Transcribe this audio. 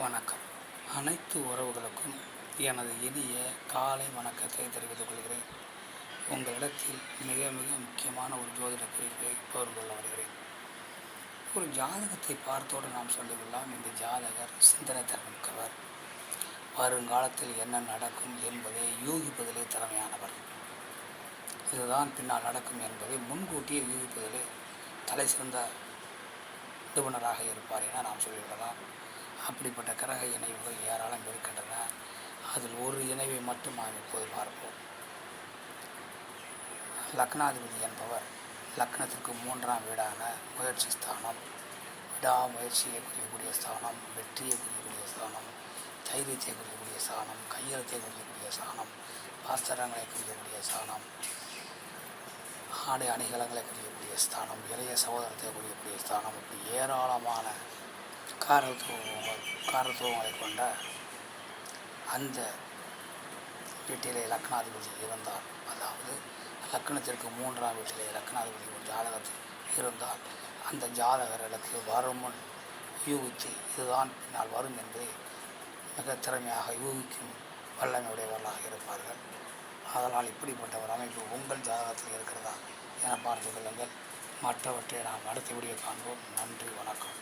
வணக்கம். அனைத்து உறவுகளுக்கும் எனது இனிய காலை வணக்கத்தை தெரிவித்துக் கொள்கிறேன். உங்களிடத்தில் மிக மிக முக்கியமான ஒரு ஜோதிட குறிப்பை பகிர்ந்து கொள்ள வருகிறேன். ஒரு ஜாதகத்தை பார்த்தோடு நாம் சொல்லிவிடலாம், இந்த ஜாதகர் சிந்தனை திறன்மிக்கவர், வருங்காலத்தில் என்ன நடக்கும் என்பதை யூகிப்பதிலே திறமையானவர், இதுதான் பின்னால் நடக்கும் என்பதை முன்கூட்டியே யூகிப்பதிலே தலை சிறந்த நிபுணராக இருப்பார் என நாம் சொல்லிவிடலாம். அப்படிப்பட்ட கிரக இணைவுகள் ஏராளம் இருக்கின்றன. அதில் ஒரு இணைவை மட்டும் நாம் இப்போது பார்ப்போம். லக்னாதிபதி என்பவர் லக்னத்திற்கு 3ஆம் வீடான முயற்சி ஸ்தானம், விடாமுயற்சியை குறிக்கக்கூடிய ஸ்தானம், வெற்றியை குறிக்கக்கூடிய ஸ்தானம், தைரியத்தை குறிக்கக்கூடிய ஸ்தானம், கையெழுத்தை குறிக்கக்கூடிய ஸ்தானம், பாஸ்திரங்களை குறிக்கக்கூடிய ஸ்தானம், ஆடை அணிகலங்களை குறிக்கக்கூடிய ஸ்தானம், இளைய சகோதரத்தை குறிக்கக்கூடிய ஸ்தானம், இப்படி ஏராளமான காரத்துவங்களை கொண்ட அந்த வீட்டிலே லக்னாதிபதி இருந்தால், அதாவது லக்னத்திற்கு 3ஆம் வீட்டிலே லக்னாதிபதி ஒரு ஜாதகத்தில் இருந்தால், அந்த ஜாதகர்களுக்கு வருமுன் யூகித்து இதுதான் பின்னால் வரும் என்பதை மிக திறமையாக யூகிக்கும் வல்லமை உடையவர்களாக இருப்பார்கள். அதனால் இப்படிப்பட்ட ஒரு அமைப்பு உங்கள் ஜாதகத்தில் இருக்கிறதா என பார்த்து கொள்ளுங்கள். மற்றவற்றை நாம் அடுத்த வீடியோ காண்போம். நன்றி, வணக்கம்.